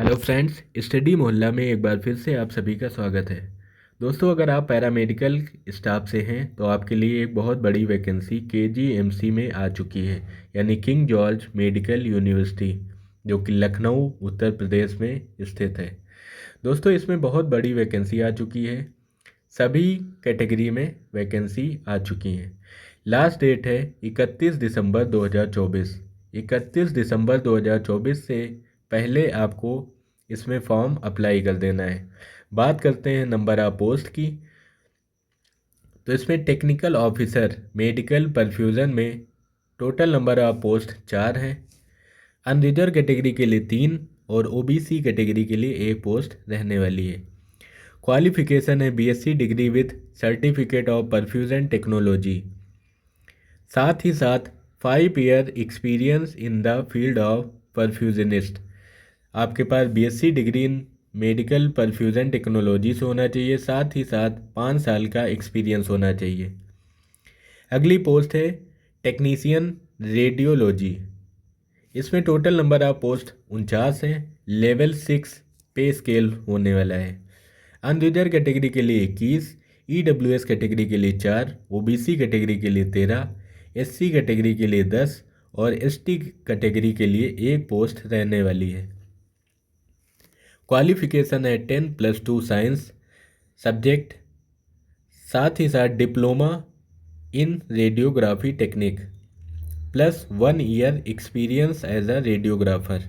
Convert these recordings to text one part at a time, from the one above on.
Hello friends, study मोहल्ला में एक बार फिर से आप सभी का स्वागत है। दोस्तों, अगर आप पैरामेडिकल स्टाफ से हैं तो आपके लिए एक बहुत बड़ी वैकेंसी केजीएमसी में आ चुकी है, यानी किंग जॉर्ज मेडिकल यूनिवर्सिटी, जो कि लखनऊ उत्तर प्रदेश में स्थित है। दोस्तों, इसमें बहुत बड़ी वैकेंसी आ चुकी है। सभी कैटेगरी में वैकेंसी आ चुकी हैं। लास्ट डेट है 31 दिसंबर 2024। 31 दिसंबर 2024 से पहले आपको इसमें फॉर्म अप्लाई कर देना है। बात करते हैं नंबर ऑफ पोस्ट की। तो इसमें टेक्निकल ऑफिसर मेडिकल परफ्यूज़न में टोटल नंबर ऑफ पोस्ट 4 हैं। अनरिजर्व कैटेगरी के लिए 3 और ओबीसी कैटेगरी के लिए 1 पोस्ट रहने वाली है। क्वालिफिकेशन है BSc degree with certificate of perfusion technology, साथ ही साथ 5 year experience in the field of perfusionist. आपके पास BSc degree in medical perfusion technology से होना चाहिए, साथ ही साथ 5 साल का एक्सपीरियंस होना चाहिए। अगली पोस्ट है टेक्नीशियन रेडियोलॉजी। इसमें टोटल नंबर ऑफ पोस्ट 49 है। लेवल 6 पे स्केल होने वाला है। अनरिजर्व कैटेगरी के लिए 21, ईडब्ल्यूएस कैटेगरी के लिए 4, ओबीसी कैटेगरी के लिए 13, एससी कैटेगरी के लिए 10 और एसटी कैटेगरी के लिए 1 पोस्ट रहने वाली है। क्वालिफिकेशन है 10+2 साइंस सब्जेक्ट, साथ ही साथ diploma in radiography technique plus 1 year experience as a radiographer.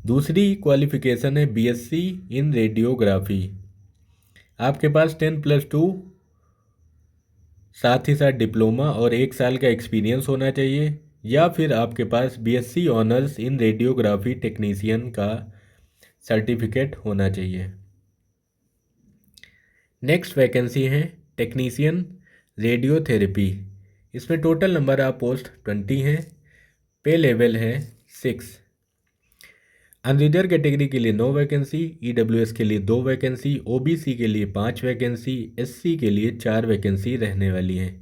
दूसरी क्वालिफिकेशन है बीएससी इन रेडियोग्राफी। आपके पास 10+2 साथ ही साथ डिप्लोमा और 1 साल का एक्सपीरियंस होना चाहिए, या फिर आपके पास BSc honours in radiography technician का सर्टिफिकेट होना चाहिए। नेक्स्ट वैकेंसी है टेक्नीशियन रेडियोथेरेपी। इसमें टोटल नंबर ऑफ पोस्ट 20 हैं। पे लेवल है 6। अनरिजर्व कैटेगरी के लिए 9 वैकेंसी, ईडब्ल्यूएस के लिए 2 वैकेंसी, ओबीसी के लिए 5 वैकेंसी, एससी के लिए 4 वैकेंसी रहने वाली हैं।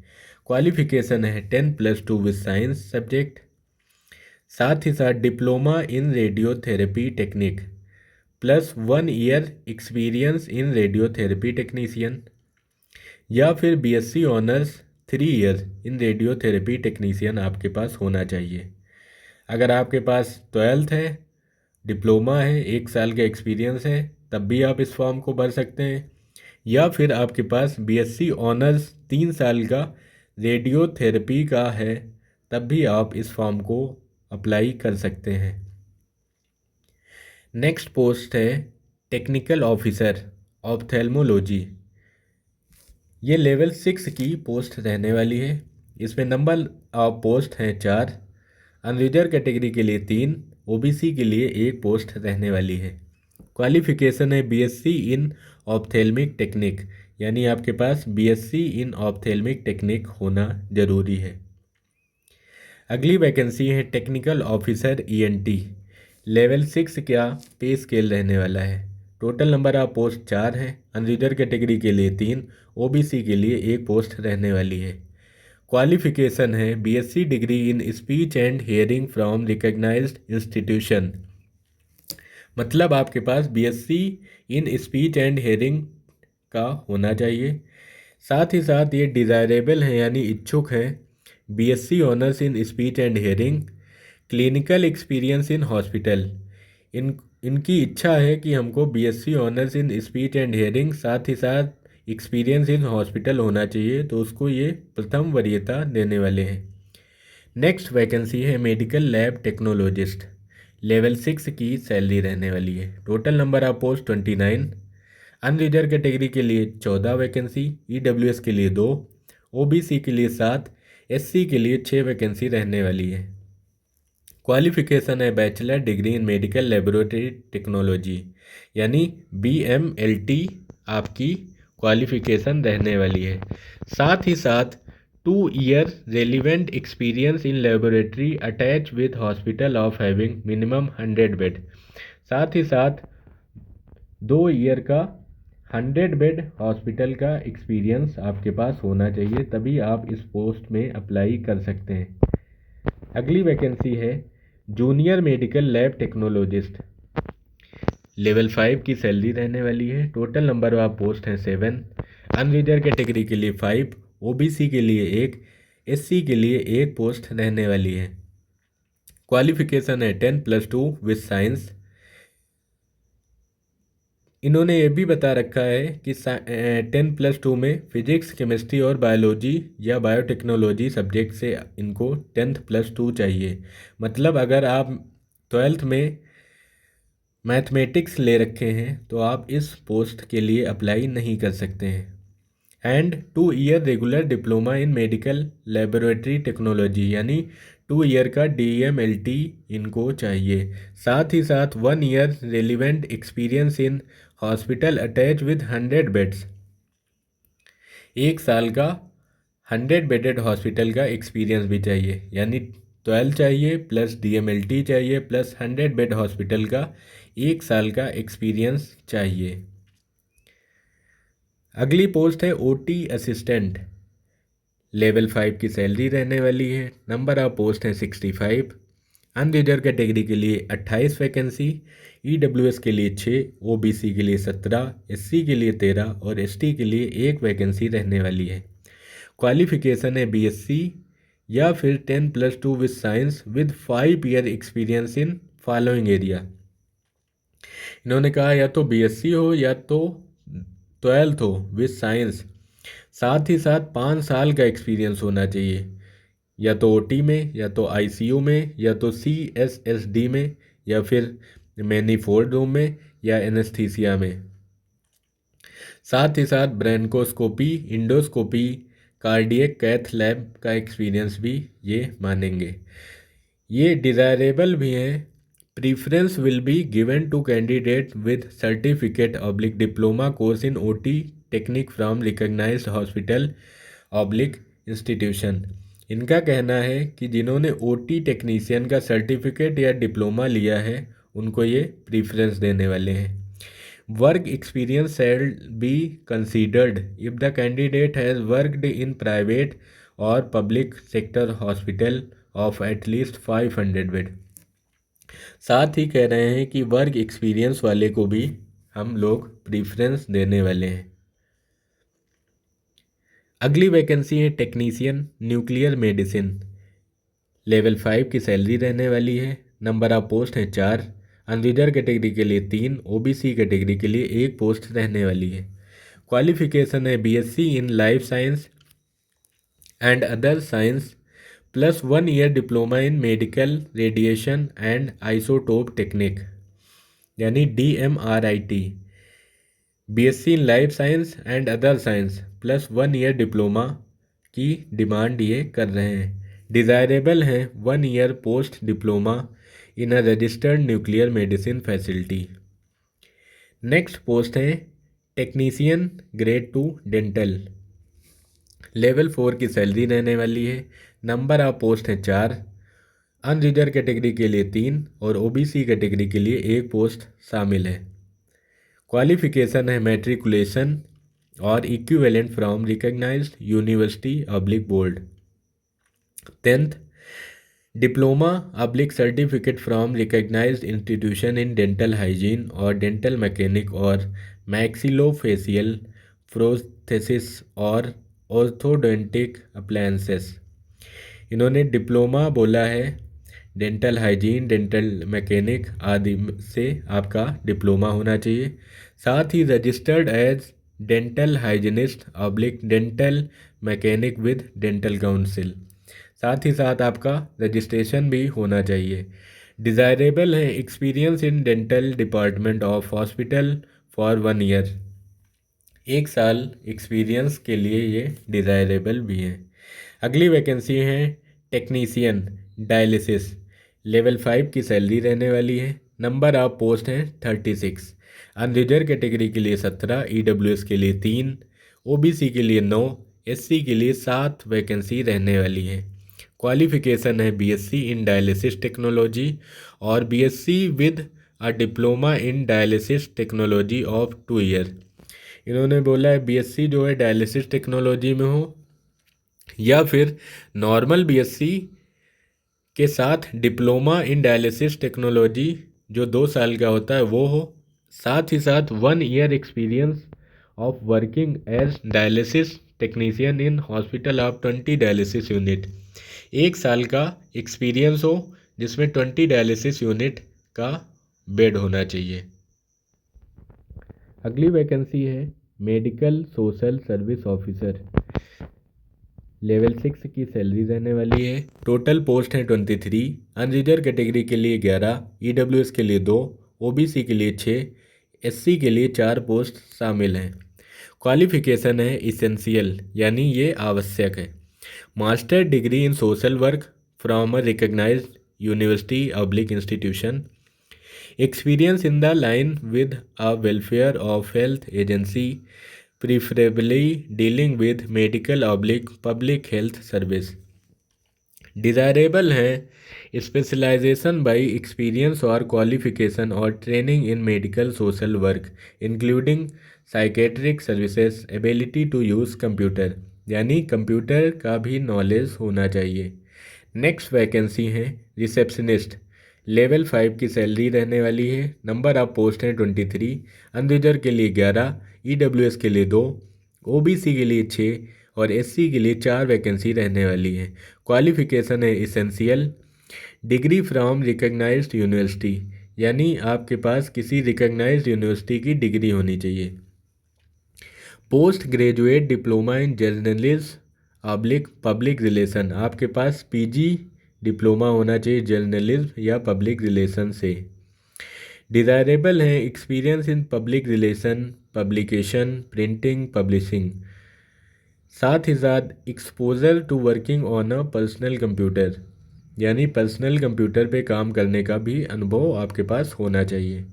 क्वालिफिकेशन है 10+2 विद साइंस सब्जेक्ट, साथ ही साथ डिप्लोमा इन radiotherapy technique plus 1 year experience इन रेडियोथेरेपी टेक्नीशियन, या फिर BSc honours 3 year in radiotherapy technician आपके पास होना चाहिए। अगर आपके पास 12th है, डिप्लोमा है, 1 साल का एक्सपीरियंस है, तब भी आप इस फॉर्म को भर सकते हैं, या फिर आपके पास बीएससी ऑनर्स 3 साल का रेडियोथेरेपी का है, तब भी आप इस फॉर्म को अप्लाई कर सकते हैं। नेक्स्ट पोस्ट है टेक्निकल ऑफिसर ऑप्थेल्मोलॉजी। ये लेवल 6 की पोस्ट रहने वाली है। इसमें नंबर ऑफ पोस्ट हैं 4। अनरिजर्व कैटेगरी के लिए 3, ओबीसी के लिए 1 पोस्ट रहने वाली है। क्वालिफिकेशन है बीएससी इन ऑप्थेल्मिक टेक्निक, यानी आपके पास बीएससी इन ऑप्थेल्मिक टेक्निक होना ज़रूरी है। अगली वैकेंसी है टेक्निकल ऑफिसर ईएनटी। लेवल 6 का पे स्केल रहने वाला है। टोटल नंबर ऑफ पोस्ट 4 हैं। अनरिजर्व कैटेगरी के लिए 3, ओबीसी के लिए 1 पोस्ट रहने वाली है। क्वालिफिकेशन है BSc degree in speech and hearing from recognised institution, मतलब आपके पास BSc in speech and hearing का होना चाहिए। साथ ही साथ ये डिज़ायरेबल है, यानी इच्छुक है, BSc honours in speech and hearing, clinical experience in hospital. इनकी इच्छा है कि हमको BSc honours in speech and hearing साथ ही साथ एक्सपीरियंस इन हॉस्पिटल होना चाहिए, तो उसको ये प्रथम वरीयता देने वाले हैं। नेक्स्ट वैकेंसी है मेडिकल लैब टेक्नोलॉजिस्ट। लेवल 6 की सैलरी रहने वाली है। Total number of post 29। Unreserved category के लिए 14 वैकेंसी, ईडब्ल्यूएस के लिए 2, ओबीसी के लिए 7, एससी के लिए 6 वैकेंसी रहने वाली है। क्वालिफिकेशन है bachelor degree in medical laboratory technology, यानी बीएमएलटी आपकी क्वालिफिकेशन रहने वाली है। साथ ही साथ 2 year relevant experience in laboratory attach with hospital of having minimum 100 bed. साथ ही साथ 2 ईयर का 100 बेड हॉस्पिटल का एक्सपीरियंस आपके पास होना चाहिए, तभी आप इस पोस्ट में अप्लाई कर सकते हैं। अगली वैकेंसी है junior medical lab technologist, level 5 की सैलरी रहने वाली है। टोटल नंबर ऑफ पोस्ट हैं 7। अनरिजर्व कैटेगरी के लिए 5, ओबीसी के लिए 1, एससी के लिए 1 पोस्ट रहने वाली है। क्वालिफिकेशन है 10+2 विद साइंस। इन्होंने ये भी बता रखा है कि 10+2 में फिजिक्स, केमिस्ट्री और बायोलॉजी या बायोटेक्नोलॉजी सब्जेक्ट से इनको 10+2 चाहिए। मतलब अगर आप 12th में मैथमेटिक्स ले रखे हैं तो आप इस पोस्ट के लिए अप्लाई नहीं कर सकते हैं। And 2 year regular diploma in medical laboratory technology, यानी 2 ईयर का DMLT इनको चाहिए। साथ ही साथ 1 year relevant experience in hospital attach with 100 beds, 1 साल का 100 बेडेड हॉस्पिटल का एक्सपीरियंस भी चाहिए। यानी 12 चाहिए प्लस DMLT चाहिए प्लस 100 बेड हॉस्पिटल का 1 साल का एक्सपीरियंस चाहिए। अगली पोस्ट है OT असिस्टेंट, लेवल 5 की सैलरी रहने वाली है। नंबर ऑफ पोस्ट है 65। अनरिजर्व कैटेगरी के लिए 28 वैकेंसी, EWS के लिए 6, OBC के लिए 17, SC के लिए 13 और ST के लिए 1 वैकेंसी रहने वाली है। क्वालिफिकेशन है BSc या फिर 10+2 with science with 5 year experience in following area. इन्होंने कहा या तो BSc हो या तो 12th हो विद साइंस, साथ ही साथ 5 साल का एक्सपीरियंस होना चाहिए, या तो OT में या तो ICU में या तो CSSD में या फिर मैनीफोल्ड रूम में या एनेस्थीसिया में। साथ ही साथ bronchoscopy, endoscopy, cardiac cath lab का एक्सपीरियंस भी ये मानेंगे। ये डिज़ायरेबल भी हैं। Preference will be given to candidate with certificate oblique diploma course in OT technique from recognised hospital oblique institution. इनका कहना है कि जिन्होंने OT टेक्नीशियन का सर्टिफिकेट या डिप्लोमा लिया है उनको ये प्रीफरेंस देने वाले हैं। Work experience shall be considered if the candidate has worked in private और public sector hospital of at least 500 bed. साथ ही कह रहे हैं कि वर्क एक्सपीरियंस वाले को भी हम लोग प्रीफरेंस देने वाले हैं। अगली वैकेंसी है टेक्नीशियन न्यूक्लियर मेडिसिन, लेवल 5 की सैलरी रहने वाली है। नंबर ऑफ पोस्ट हैं 4। अनरिजर्व कैटेगरी के लिए 3, OBC कैटेगरी के लिए 1 पोस्ट रहने वाली है। क्वालिफिकेशन है BSc in life science and other science plus 1 year diploma in medical radiation and isotope technique, यानी DMRIT। BSc in life science and other science plus 1 year diploma की demand ये कर रहे हैं। डिज़ायरेबल हैं 1 year post diploma in a registered nuclear medicine facility. Next post है technician grade 2 dental, level 4 की salary रहने वाली है। नंबर ऑफ पोस्ट हैं 4। अनरिजर्व कैटेगरी के लिए 3 और OBC कैटेगरी के लिए 1 पोस्ट शामिल है। क्वालिफिकेशन है मैट्रिकुलेशन और equivalent from recognised university oblique board. 10th diploma oblique certificate from recognised institution in dental hygiene और डेंटल मैकेनिक और मैक्सिलोफेशियल प्रोस्थेसिस और ऑर्थोडोंटिक अप्लायंसेस। इन्होंने डिप्लोमा बोला है, डेंटल हाइजीन, डेंटल मैकेनिक आदि से आपका डिप्लोमा होना चाहिए। साथ ही registered as dental hygienist oblique dental mechanic with dental council, साथ ही साथ आपका रजिस्ट्रेशन भी होना चाहिए। डिज़ायरेबल है experience in dental department of hospital for 1 year, 1 साल एक्सपीरियंस के लिए ये डिज़ायरेबल भी हैं। अगली वैकेंसी है टेक्नीशियन डायलिसिस, लेवल 5 की सैलरी रहने वाली है। नंबर ऑफ पोस्ट हैं 36। अनरिजर्व कैटेगरी के लिए 17, EWS के लिए 3, OBC के लिए 9, SC के लिए 7 वैकेंसी रहने वाली है। क्वालिफिकेशन है BSc इन डायलिसिस टेक्नोलॉजी और BSc with a diploma in dialysis technology of 2 year. इन्होंने बोला है BSc जो है डायलिसिस टेक्नोलॉजी में हो या फिर नॉर्मल BSc के साथ डिप्लोमा इन डायलिसिस टेक्नोलॉजी जो 2 साल का होता है वो हो, साथ ही साथ 1 year experience of working as dialysis technician in hospital of 20 dialysis unit. 1 साल का एक्सपीरियंस हो जिसमें 20 डायलिसिस यूनिट का बेड होना चाहिए। अगली वैकेंसी है medical social service officer. Level 6 की सैलरी रहने वाली है। टोटल पोस्ट हैं 23। अनरिजर्व कैटेगरी के लिए 11, ईडब्ल्यूएस के लिए 2, ओबीसी के लिए 6, एससी के लिए 4 पोस्ट शामिल हैं। क्वालिफिकेशन है इसेंशियल यानी ये आवश्यक है। Master degree in social work from a recognised university oblique institution, experience in the line with a welfare of health agency, preferably dealing with medical oblique public health service। Desirable हैं specialisation by experience और qualification और training in medical social work including psychiatric services, ability to use computer यानी computer का भी knowledge होना चाहिए। Next vacancy है receptionist. Level 5 की सैलरी रहने वाली है। नंबर ऑफ पोस्ट हैं 23। अनरिजर्व के लिए 11, ईडब्ल्यूएस के लिए 2, ओबीसी के लिए 6 और एससी के लिए 4 वैकेंसी रहने वाली है। क्वालिफिकेशन है essential, degree from recognised university यानी आपके पास किसी रिकग्नाइज्ड यूनिवर्सिटी की डिग्री होनी चाहिए। Post graduate diploma in journalism oblique public relation, आपके पास पीजी डिप्लोमा होना चाहिए जर्नलिज्म या पब्लिक रिलेशन से। डिज़ायरेबल हैं experience in public relation, publication, printing, publishing, साथ ही साथ exposure to working on a personal computer यानी पर्सनल कंप्यूटर पे काम करने का भी अनुभव आपके पास होना चाहिए।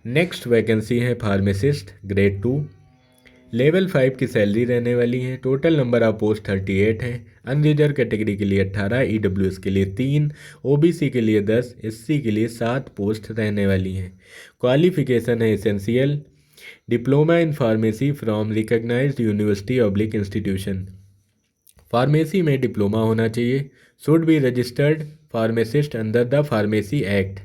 नेक्स्ट वैकेंसी है फार्मासिस्ट ग्रेड 2। लेवल 5 की सैलरी रहने वाली है। टोटल नंबर ऑफ पोस्ट 38 है। अनरिजर्व कैटेगरी के लिए 18, ईडब्ल्यूएस के लिए 3, ओबीसी के लिए 10, एससी के लिए 7 पोस्ट रहने वाली हैं। क्वालिफिकेशन है essential, diploma in pharmacy from recognised university oblique institution, pharmacy में डिप्लोमा होना चाहिए। Should be registered pharmacist under the pharmacy act.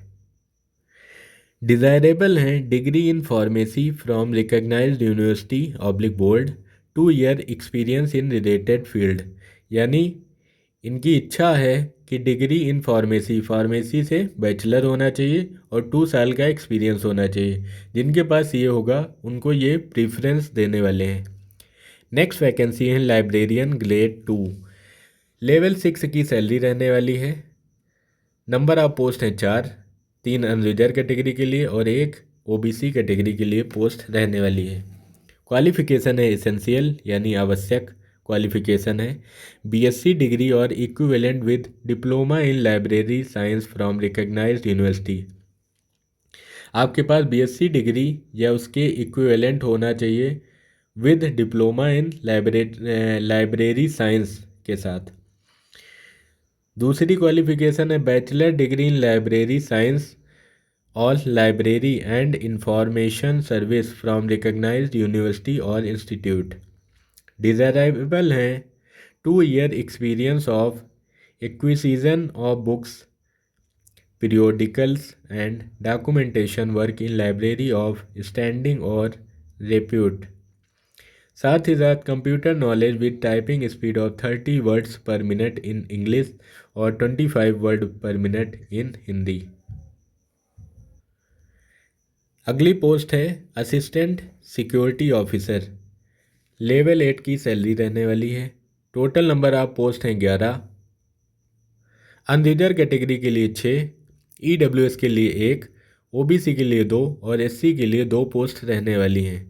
Desirable हैं degree in pharmacy from recognised university oblique board, 2 year experience in related field यानी इनकी इच्छा है कि degree in pharmacy से बैचलर होना चाहिए और 2 साल का एक्सपीरियंस होना चाहिए। जिनके पास ये होगा उनको ये प्रीफ्रेंस देने वाले हैं। नेक्स्ट वैकेंसी है लाइब्रेरियन ग्रेड 2। लेवल 6 की सैलरी रहने वाली है। नंबर ऑफ पोस्ट हैं 4, 3 अनरिजर्व कैटेगरी के लिए और 1 ओबीसी कैटेगरी के लिए पोस्ट रहने वाली है। क्वालिफिकेशन है एसेंशियल यानी आवश्यक क्वालिफिकेशन है बीएससी डिग्री और equivalent with diploma in library science from recognised university, आपके पास बीएससी डिग्री या उसके इक्विवेलेंट होना चाहिए with diploma in library science के साथ। दूसरी क्वालिफिकेशन है bachelor degree in library science और library and information service from recognised university और इंस्टीट्यूट। डिज़ायरेबल हैं 2 year experience of acquisition of books, periodicals and documentation work in library of standing और repute, साथ ही साथ computer knowledge with typing speed of 30 words पर minute in English और 25 word पर minute in Hindi. अगली पोस्ट है असिस्टेंट सिक्योरिटी ऑफिसर। लेवल 8 की सैलरी रहने वाली है। टोटल नंबर ऑफ पोस्ट हैं 11, अनरिजर्व कैटेगरी के लिए 6, ईडब्ल्यूएस के लिए 1, ओबीसी के लिए 2 और एससी के लिए 2 पोस्ट रहने वाली हैं।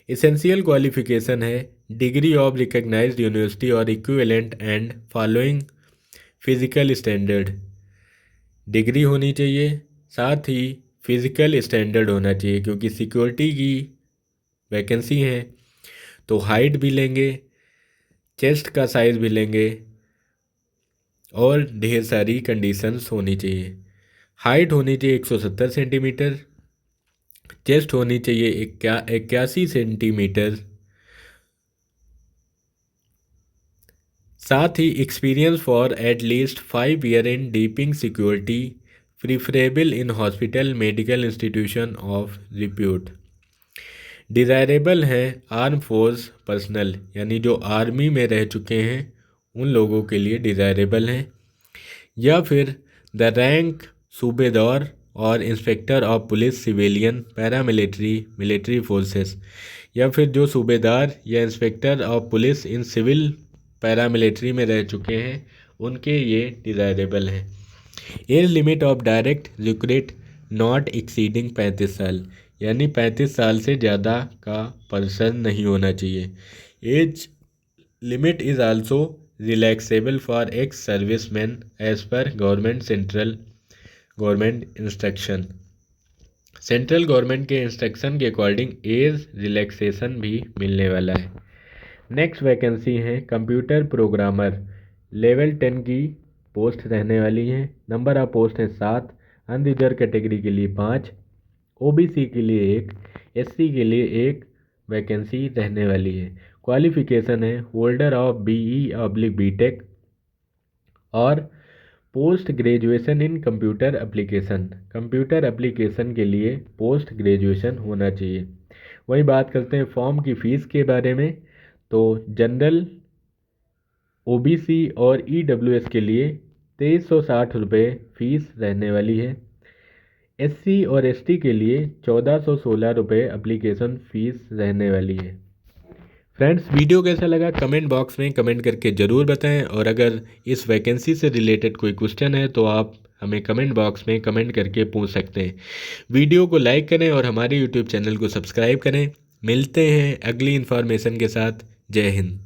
एसेंशियल क्वालिफिकेशन है डिग्री ऑफ रिकग्नाइज्ड यूनिवर्सिटी और equivalent and following physical standard, degree होनी चाहिए, साथ ही फिजिकल स्टैंडर्ड होना चाहिए क्योंकि सिक्योरिटी की वैकेंसी है तो हाइट भी लेंगे, चेस्ट का साइज़ भी लेंगे और ढेर सारी कंडीशंस होनी चाहिए। हाइट होनी चाहिए 170 सेंटीमीटर, चेस्ट होनी चाहिए 81 सेंटीमीटर, साथ ही experience for at least 5 year in डीपिंग security preferable in hospital medical institution of repute. Desirable हैं आर्म फोर्स पर्सनल, यानी जो आर्मी में रह चुके हैं उन लोगों के लिए डिज़ायरेबल हैं। या फिर द रैंक सूबेदार और inspector of police civilian paramilitary military forces, या फिर जो सूबेदार या inspector of police in civil paramilitary में रह चुके हैं उनके ये डिज़ायरेबल हैं। Age limit of direct recruit not exceeding 35 साल, यानी 35 साल से ज़्यादा का पर्सन नहीं होना चाहिए। Age limit is also relaxable for ex serviceman as per government central government instruction. Central government के इंस्ट्रक्शन के अकॉर्डिंग एज रिलैक्सेशन भी मिलने वाला है। नेक्स्ट वैकेंसी है कंप्यूटर प्रोग्रामर, लेवल 10 की पोस्ट रहने वाली है। नंबर ऑफ पोस्ट है 7, अनरिजर्व कैटेगरी के लिए 5, ओबीसी के लिए 1, एससी के लिए 1 वैकेंसी रहने वाली है। क्वालिफिकेशन है होल्डर ऑफ BE/BTech और post graduation in computer application. Computer application के लिए पोस्ट ग्रेजुएशन होना चाहिए। वही बात करते हैं फॉर्म की फ़ीस के बारे में, तो जनरल, ओबीसी और ईडब्ल्यूएस के लिए 2360 रुपये फ़ीस रहने वाली है। एससी और एसटी के लिए 1416 रुपये एप्लीकेशन फ़ीस रहने वाली है। फ्रेंड्स, वीडियो कैसा लगा कमेंट बॉक्स में कमेंट करके ज़रूर बताएं, और अगर इस वैकेंसी से रिलेटेड कोई क्वेश्चन है तो आप हमें कमेंट बॉक्स में कमेंट करके पूछ सकते हैं। वीडियो को लाइक करें और हमारे यूट्यूब चैनल को सब्सक्राइब करें। मिलते हैं अगली इन्फॉर्मेशन के साथ। जय हिंद।